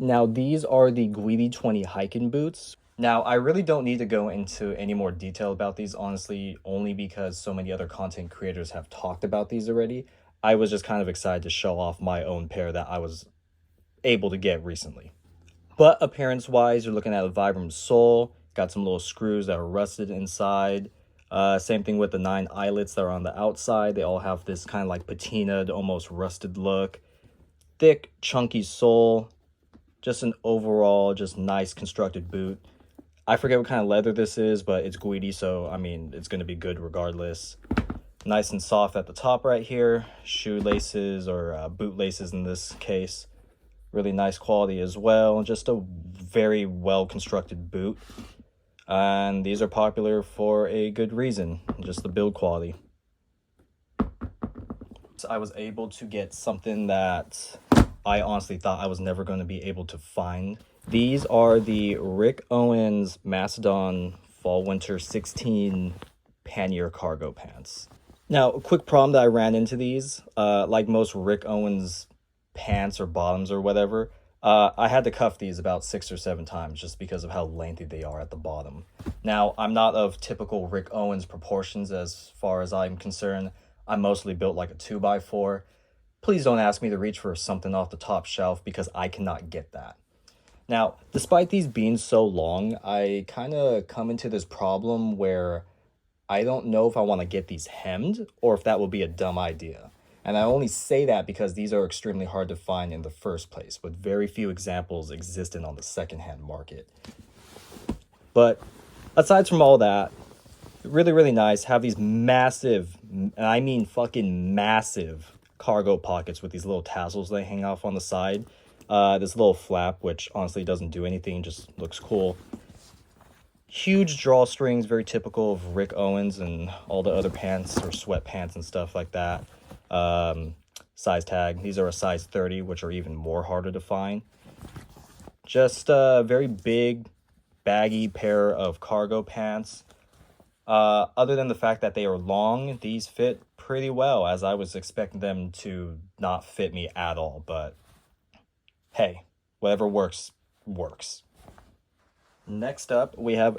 Now, these are the Guidi 20 hiking boots. Now, I really don't need to go into any more detail about these, honestly, only because so many other content creators have talked about these already. I was just kind of excited to show off my own pair that I was able to get recently. But appearance-wise, you're looking at a Vibram sole. Got some little screws that are rusted inside. Same thing with the 9 eyelets that are on the outside. They all have this kind of like patinaed, almost rusted look. Thick, chunky sole. Just an overall, just nice constructed boot. I forget what kind of leather this is, but it's Guidi, so I mean, it's going to be good regardless. Nice and soft at the top right here. Shoelaces or boot laces in this case. Really nice quality as well. Just a very well constructed boot. And these are popular for a good reason, just the build quality. So I was able to get something that I honestly thought I was never going to be able to find. These are the Rick Owens Macedon Fall Winter 16 pannier cargo pants. Now, a quick problem that I ran into these, like most Rick Owens pants or bottoms or whatever, I had to cuff these about 6 or 7 times just because of how lengthy they are at the bottom. Now, I'm not of typical Rick Owens proportions as far as I'm concerned. I'm mostly built like a 2x4. Please don't ask me to reach for something off the top shelf because I cannot get that. Now, despite these being so long, I kind of come into this problem where I don't know if I want to get these hemmed or if that will be a dumb idea. And I only say that because these are extremely hard to find in the first place, with very few examples existing on the secondhand market. But aside from all that, really, really nice. Have these massive, and I mean fucking massive cargo pockets with these little tassels they hang off on the side. This little flap, which honestly doesn't do anything, just looks cool. Huge drawstrings, very typical of Rick Owens and all the other pants or sweatpants and stuff like that. Size tag. These are a size 30, which are even more harder to find. Just a very big, baggy pair of cargo pants. Other than the fact that they are long, these fit pretty well, as I was expecting them to not fit me at all. But hey, whatever works, works. Next up, we have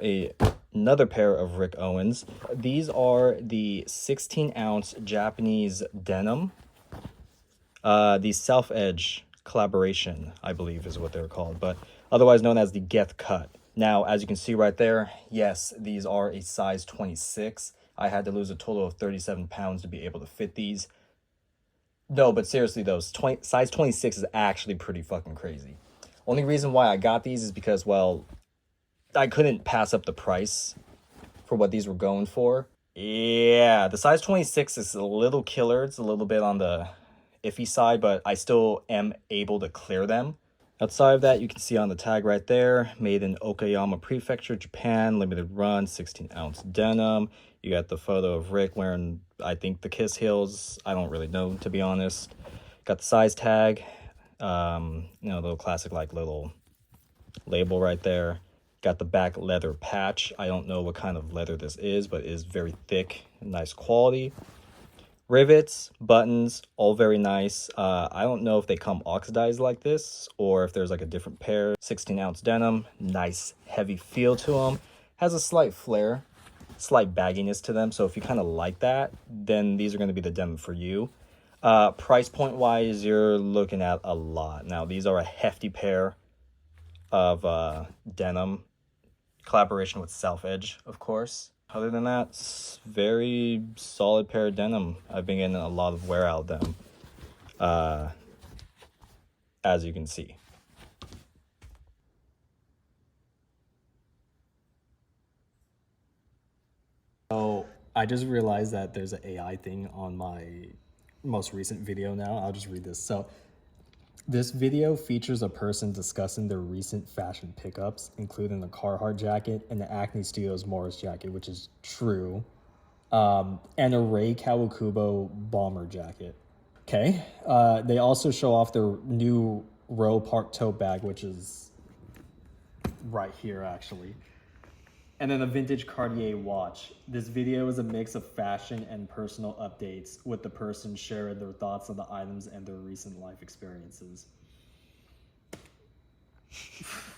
another pair of Rick Owens. These are the 16-ounce Japanese denim. The Self-Edge collaboration, I believe is what they're called, but otherwise known as the Geth Cut. Now, as you can see right there, yes, these are a size 26. I had to lose a total of 37 pounds to be able to fit these. No, but seriously though, size 26 is actually pretty fucking crazy. Only reason why I got these is because, well, I couldn't pass up the price for what these were going for. Yeah, the size 26 is a little killer. It's a little bit on the iffy side, but I still am able to clear them. Outside of that, you can see on the tag right there, made in Okayama Prefecture, Japan, limited run, 16-ounce denim. You got the photo of Rick wearing, I think, the Kiss heels. I don't really know, to be honest. Got the size tag, little classic like little label right there. Got the back leather patch. I don't know what kind of leather this is, but it is very thick and nice quality. Rivets, buttons, all very nice. I don't know if they come oxidized like this or if there's like a different pair. 16-ounce denim, nice heavy feel to them. Has a slight flare, slight bagginess to them. So if you kind of like that, then these are going to be the denim for you. Price point wise, you're looking at a lot. Now, these are a hefty pair of denim. Collaboration with Self-Edge, of course. Other than that, very solid pair of denim. I've been getting a lot of wear out of them, as you can see. So I just realized that there's an AI thing on my most recent video now. I'll just read this. So this video features a person discussing their recent fashion pickups, including the Carhartt jacket and the Acne Studios Morris jacket, which is true, and a Ray Kawakubo bomber jacket. Okay. They also show off their new Row Park tote bag, which is right here, actually. And then a vintage Cartier watch. This video is a mix of fashion and personal updates with the person sharing their thoughts on the items and their recent life experiences.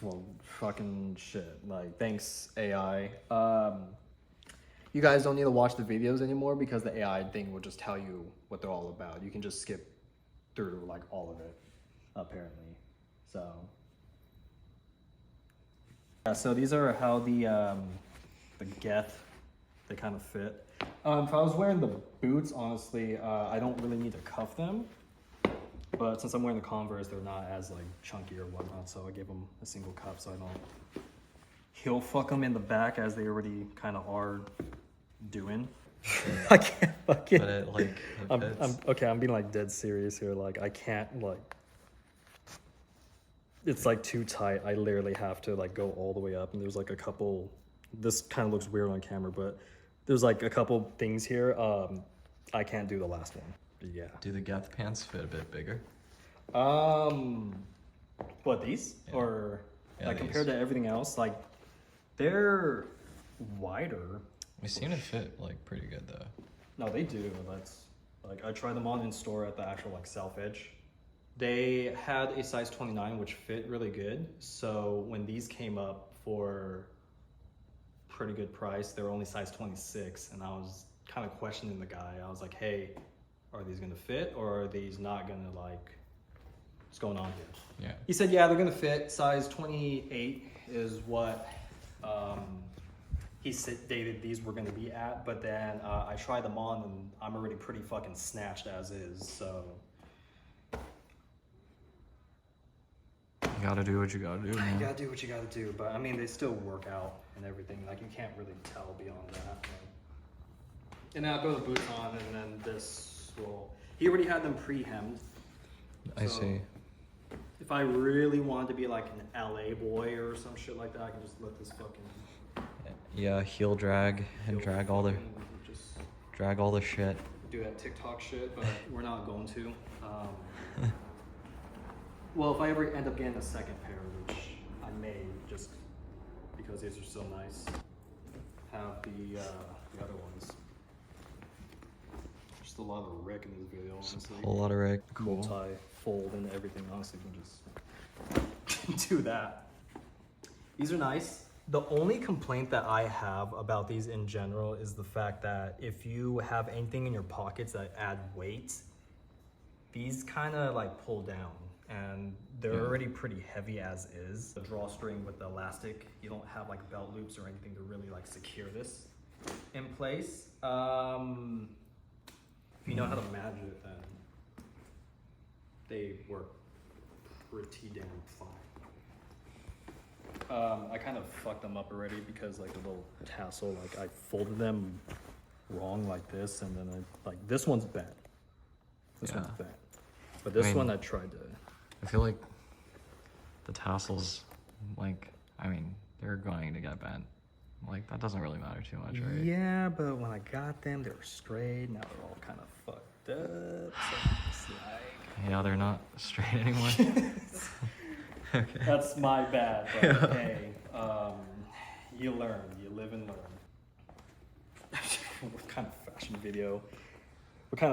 Well, fucking shit. Like, thanks, AI. You guys don't need to watch the videos anymore because the AI thing will just tell you what they're all about. You can just skip through, like, all of it, apparently. So, yeah, so these are how the Geth, they kind of fit. If I was wearing the boots, honestly, I don't really need to cuff them. But since I'm wearing the Converse, they're not as like chunky or whatnot, so I gave them a single cuff so I don't heel fuck them in the back as they already kind of are doing. I can't fucking. But it like it fits. Okay. I'm being like dead serious here. Like I can't like. It's like too tight. I literally have to like go all the way up, and there's like a couple. This kind of looks weird on camera, but there's like a couple things here. I can't do the last one. Yeah. Do the Geth pants fit a bit bigger? What, these? Yeah. Or like these. compared to everything else, like they're wider. They seem to fit like pretty good though. No, they do. That's like I tried them on in store at the actual like South Edge. They had a size 29 which fit really good. So when these came up for pretty good price, they were only size 26, and I was kind of questioning the guy. I was like, hey, are these gonna fit or are these not gonna like, what's going on here? Yeah. He said, yeah, they're gonna fit. Size 28 is what he stated these were gonna be at, but then I tried them on and I'm already pretty fucking snatched as is, so. You gotta do what you gotta do, man. You gotta do what you gotta do, but I mean, they still work out and everything. Like you can't really tell beyond that. Like, and then I throw the boots on and then this. Well, he already had them pre-hemmed. I see. If I really wanted to be like an LA boy or some shit like that, I can just let this fucking... Yeah, heel drag and drag all the shit. Do that TikTok shit, but we're not going to. Well, if I ever end up getting a second pair, which I may, just because these are so nice, have the other ones. Just a lot of Rick in this video, honestly. A whole lot of Rick. Cool. Multi-fold and everything, honestly, you can just do that. These are nice. The only complaint that I have about these in general is the fact that if you have anything in your pockets that add weight, these kind of like pull down, and they're already pretty heavy as is. The drawstring with the elastic, you don't have like belt loops or anything to really like secure this in place. If you know how to manage it, then they work pretty damn fine. I kind of fucked them up already because like the little tassel, like I folded them wrong like this, and then like this one's bent. This one's bent. But this one I tried to. I feel like the tassels, like, I mean, they're going to get bent. Like, that doesn't really matter too much, right? Yeah, but when I got them, they were straight. Now they're all kind of fucked up. So it's like... Yeah, they're not straight anymore. Okay. That's my bad, but hey, you learn, you live and learn. What kind of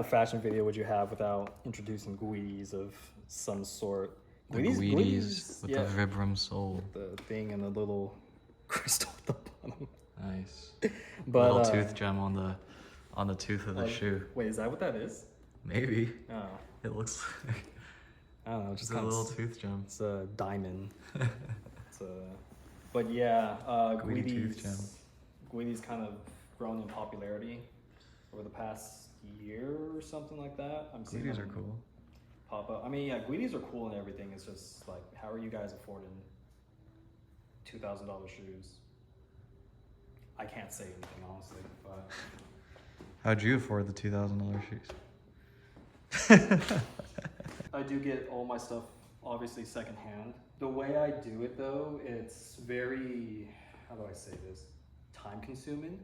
fashion video would you have without introducing Guidis of some sort? The Guidis with the Vibram sole. With the thing and the little crystal at the bottom. Nice. But, little tooth gem on the tooth of the shoe. Wait, is that what that is? Maybe. Oh. It looks like... I don't know, just a little tooth gem. It's a diamond. But yeah, Guidi's kind of grown in popularity over the past year or something like that. Guidis are cool. Pop up. I mean, yeah, Guidis are cool and everything. It's just like, how are you guys affording $2,000 shoes? I can't say anything honestly, but how'd you afford the $2,000 shoes? I do get all my stuff obviously secondhand. The way I do it though, it's very, how do I say this, time consuming.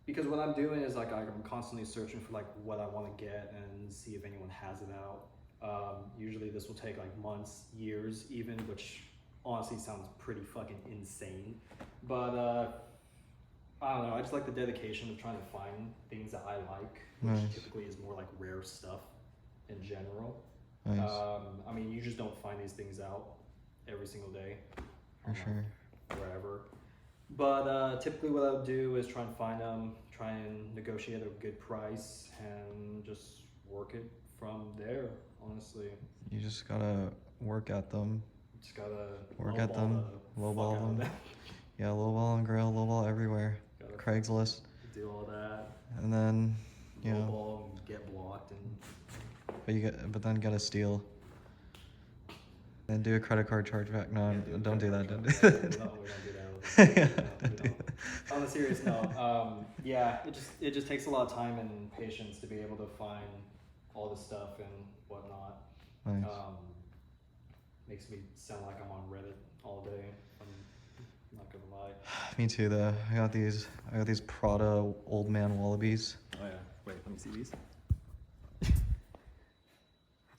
Because what I'm doing is like I'm constantly searching for like what I want to get and see if anyone has it out. Usually this will take like months, years even, which honestly sounds pretty fucking insane. But I don't know, I just like the dedication of trying to find things that I like, which typically is more like rare stuff in general. Nice. I mean, you just don't find these things out every single day. For sure. Wherever. But typically what I would do is try and find them, try and negotiate a good price, and just work it from there, honestly. You just gotta work at them. Just gotta work at them, lowball them. Yeah, lowball and grill, lowball everywhere. Gotta Craigslist. do all that. And then, you know, Lowball and get blocked and but then gotta steal. Then do a credit card chargeback. No, don't do that. Don't do that. No, we don't do that. Yeah, No, we don't. On a serious note, yeah, it just takes a lot of time and patience to be able to find all this stuff and whatnot. Nice. Makes me sound like I'm on Reddit all day. I'm not gonna lie. Me too. Though I got these Prada old man wallabies. Oh yeah. Wait, let me see these.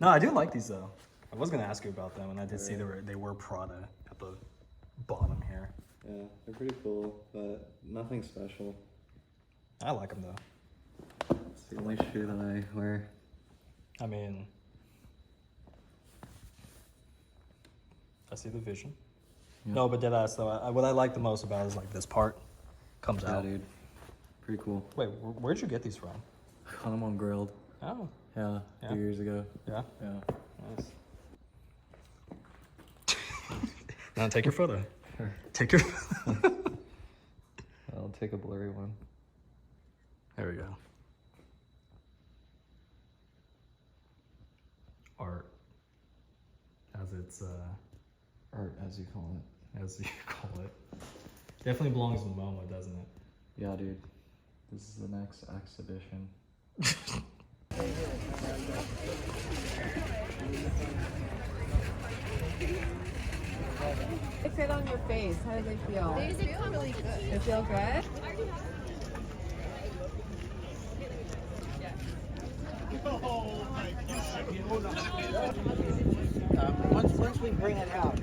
No, I do like these though. I was gonna ask you about them, and I did see they were Prada at the bottom here. Yeah, they're pretty cool, but nothing special. I like them though. It's the only shoe that I wear. I mean, I see the vision. Yeah. No, but deadass though, what I like the most about it is like this part comes out. dude. Pretty cool. Wait, where'd you get these from? Got them on Grilled. Oh, Yeah, Yeah. 2 years ago. yeah, Yeah. nice. Now take your photo. Take your. I'll take a blurry one. There we go. Art, as it's Art, as you call it. as you call it, definitely belongs in MoMA, doesn't it? Yeah, dude. This is the next exhibition. They fit on your face. How do they feel? They feel really good. They feel good? Once we bring it out.